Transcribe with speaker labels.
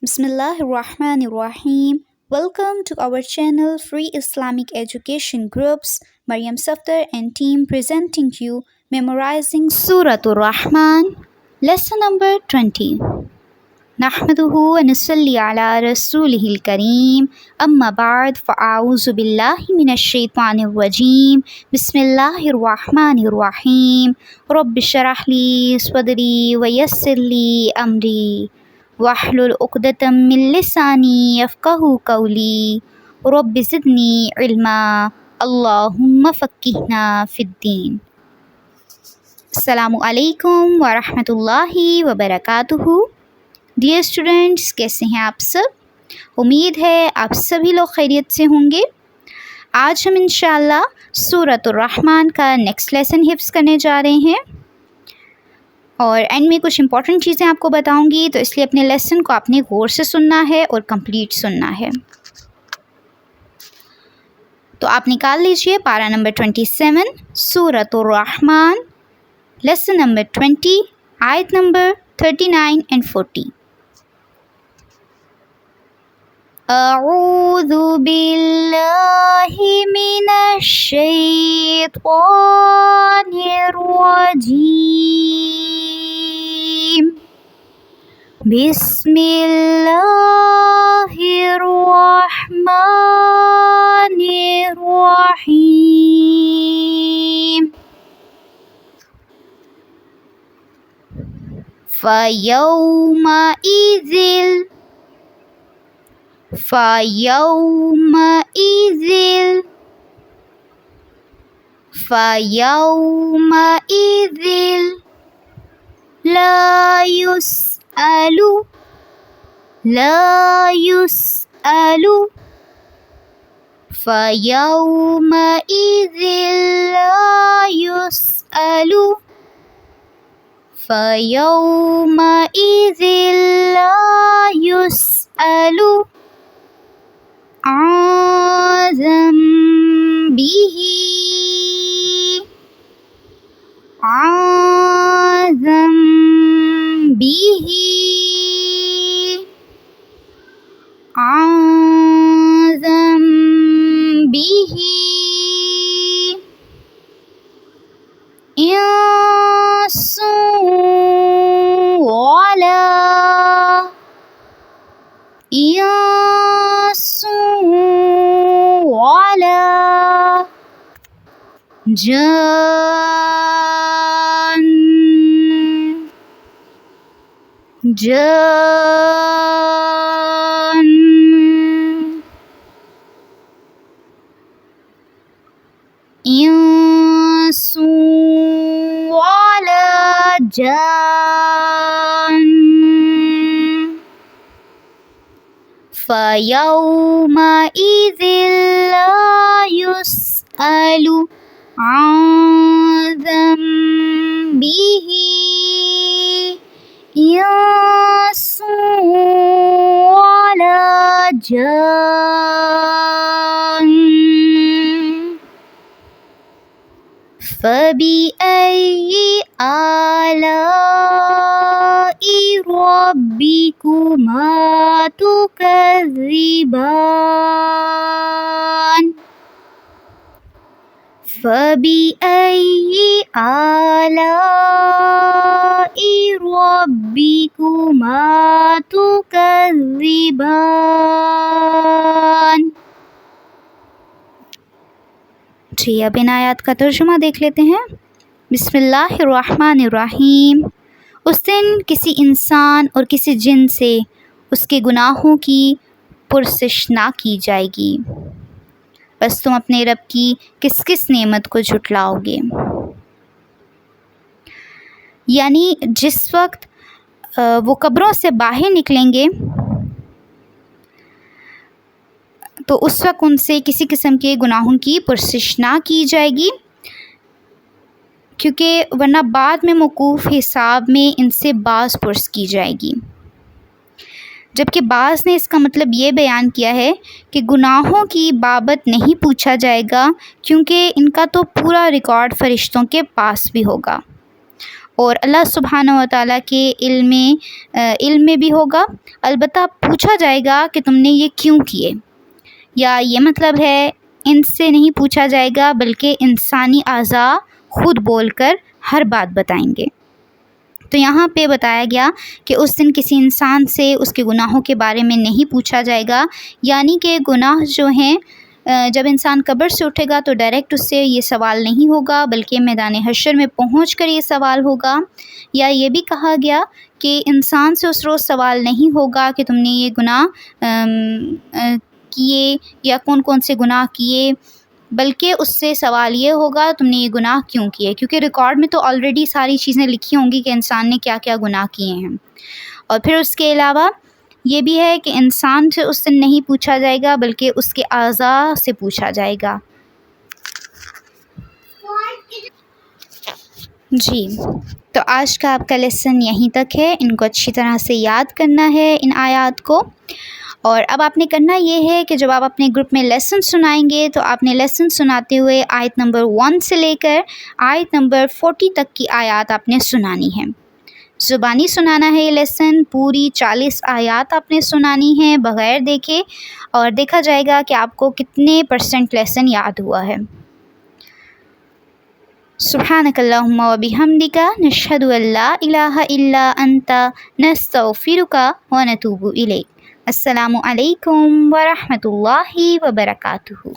Speaker 1: Bismillahirrahmanirrahim. Welcome to our channel Free Islamic Education Groups. Maryam Safdar and team presenting you Memorizing Suratul Rahman. Lesson number 20. نحمده ونصلي على رسوله الكريم أما بعد فأعوذ بالله من الشيطان الرجيم بسم الله الرحمن الرحيم رب اشرح لي صدري ويسر لي أمري واحلل عقدة من لساني يفقهوا قولي رب زدني علما اللهم فقهنا في الدين. السلام علیکم ورحمۃ اللہ وبرکاتہ. ڈیئر اسٹوڈینٹس، کیسے ہیں آپ سب؟ امید ہے آپ سبھی لوگ خیریت سے ہوں گے. آج ہم انشاءاللہ سورۃ الرحمن کا نیکسٹ لیسن حفظ کرنے جا رہے ہیں اور اینڈ میں کچھ امپورٹنٹ چیزیں آپ کو بتاؤں گی، تو اس لیے اپنے لیسن کو آپ نے غور سے سننا ہے اور کمپلیٹ سننا ہے. تو آپ نکال لیجئے پارہ نمبر 27 سورۃ الرحمن، لیسن نمبر 20، آیت نمبر 39 and 40. اعوذ باللہ من الشیطان الرجیم بسم اللہ الرحمن الرحیم. فَيَوْمَئِذٍ لا يسأل فيومئذ لا يسأل عن ذنبه إنس ولا جان إنس ولا جان فَيَوْمَئِذٍ لَا يُسْأَلُ عَن ذَنبِهِ إِنسٌ وَلَا جَانٌ. فَبِأَيِّ آلَاءِ رَبِّكُمَا تُكَذِّبَانِ فَبِأَيِّ آلَاءِ رَبِّكُمَا تُكَذِّبَانِ. جی اب ان آیات کا ترجمہ دیکھ لیتے ہیں. بسم اللہ الرحمن الرحیم. اس دن کسی انسان اور کسی جن سے اس کے گناہوں کی پرسش نہ کی جائے گی، بس تم اپنے رب کی کس کس نعمت کو جھٹلاؤ گے. یعنی جس وقت وہ قبروں سے باہر نکلیں گے تو اس وقت ان سے کسی قسم کے گناہوں کی پرسش نہ کی جائے گی، کیونکہ ورنہ بعد میں موقوف حساب میں ان سے باز پرس کی جائے گی. جبکہ بعض نے اس کا مطلب یہ بیان کیا ہے کہ گناہوں کی بابت نہیں پوچھا جائے گا، کیونکہ ان کا تو پورا ریکارڈ فرشتوں کے پاس بھی ہوگا اور اللہ سبحانہ و تعالیٰ کے علم میں بھی ہوگا، البتہ پوچھا جائے گا کہ تم نے یہ کیوں کیے، یا یہ مطلب ہے ان سے نہیں پوچھا جائے گا بلکہ انسانی اعضاء خود بول کر ہر بات بتائیں گے۔ تو یہاں پہ بتایا گیا کہ اس دن کسی انسان سے اس کے گناہوں کے بارے میں نہیں پوچھا جائے گا، یعنی کہ گناہ جو ہیں جب انسان قبر سے اٹھے گا تو ڈائریکٹ اس سے یہ سوال نہیں ہوگا، بلکہ میدان حشر میں پہنچ کر یہ سوال ہوگا۔ یا یہ بھی کہا گیا کہ انسان سے اس روز سوال نہیں ہوگا کہ تم نے یہ گناہ کیے یا کون کون سے گناہ کیے، بلکہ اس سے سوال یہ ہوگا تم نے یہ گناہ کیوں کیے، کیونکہ ریکارڈ میں تو آلریڈی ساری چیزیں لکھی ہوں گی کہ انسان نے کیا کیا گناہ کیے ہیں۔ اور پھر اس کے علاوہ یہ بھی ہے کہ انسان سے اس دن نہیں پوچھا جائے گا بلکہ اس کے اعضاء سے پوچھا جائے گا۔ جی، تو آج کا آپ کا لیسن یہیں تک ہے، ان کو اچھی طرح سے یاد کرنا ہے ان آیات کو۔ اور اب آپ نے کرنا یہ ہے کہ جب آپ اپنے گروپ میں لیسن سنائیں گے تو آپ نے لیسن سناتے ہوئے آیت نمبر 1 سے لے کر آیت نمبر 40 تک کی آیات آپ نے سنانی ہے۔ زبانی سنانا ہے یہ لیسن، پوری 40 آیات آپ نے سنانی ہے بغیر دیکھے، اور دیکھا جائے گا کہ آپ کو کتنے % لیسن یاد ہوا ہے۔ سبحانک اللہم و بحمدک، نشہد ان لا الہ الا انت، نستغفرک و نتوب الیک۔ السلام علیکم ورحمۃ اللہ وبرکاتہ۔